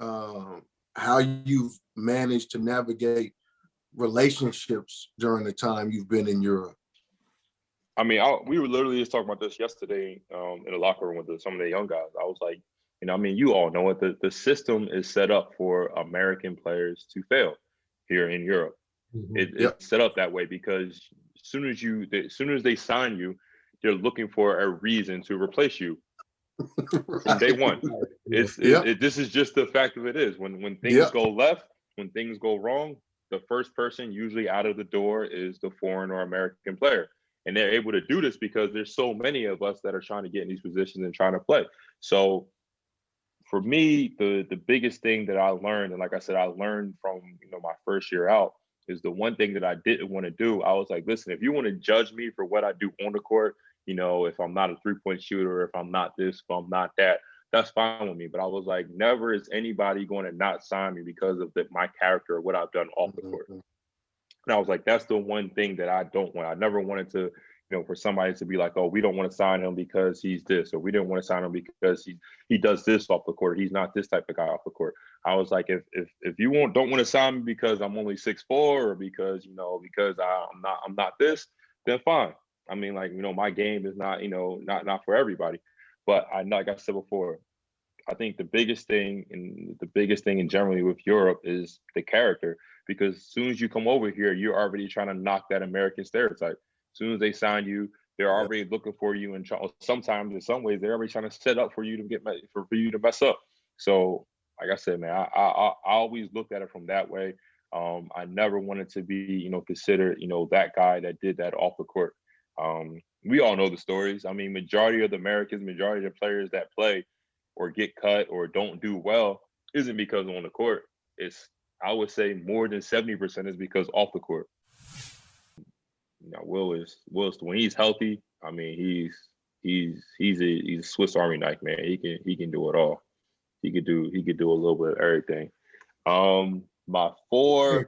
how you've managed to navigate relationships during the time you've been in Europe. I mean, we were literally just talking about this yesterday in the locker room with some of the young guys. I was like, I mean, you all know it. The system is set up for American players to fail here in Europe. It's set up that way because as soon as they sign you, they're looking for a reason to replace you from day one. This is just the fact of it is. When things go left, when things go wrong, the first person usually out of the door is the foreign or American player. And they're able to do this because there's so many of us that are trying to get in these positions and trying to play. So for me, the biggest thing that I learned, and like I said, I learned from my first year out, is the one thing that I didn't want to do. I was like, listen, if you want to judge me for what I do on the court, if I'm not a three-point shooter, if I'm not this, if I'm not that, that's fine with me. But I was like, never is anybody going to not sign me because of my character or what I've done off the court. And I was like, that's the one thing that I don't want. I never wanted to, for somebody to be like, oh, we don't want to sign him because he's this, or we didn't want to sign him because he does this off the court. He's not this type of guy off the court. I was like, if you don't want to sign me because I'm only 6'4", or because I'm not this, then fine. I mean, like, my game is not, not for everybody. But like I said before, I think the biggest thing and generally with Europe is the character, because as soon as you come over here, you're already trying to knock that American stereotype. As soon as they sign you, they're already looking for you, and sometimes in some ways they're already trying to set up for you to mess up. So, like I said, man, I always looked at it from that way. I never wanted to be, considered, that guy that did that off the court. We all know the stories. I mean, majority of the Americans, majority of the players that play or get cut or don't do well isn't because on the court. I would say more than 70% is because off the court. Will is when he's healthy. I mean, he's a Swiss Army knife, man. He can do it all. He could do a little bit of everything. My four,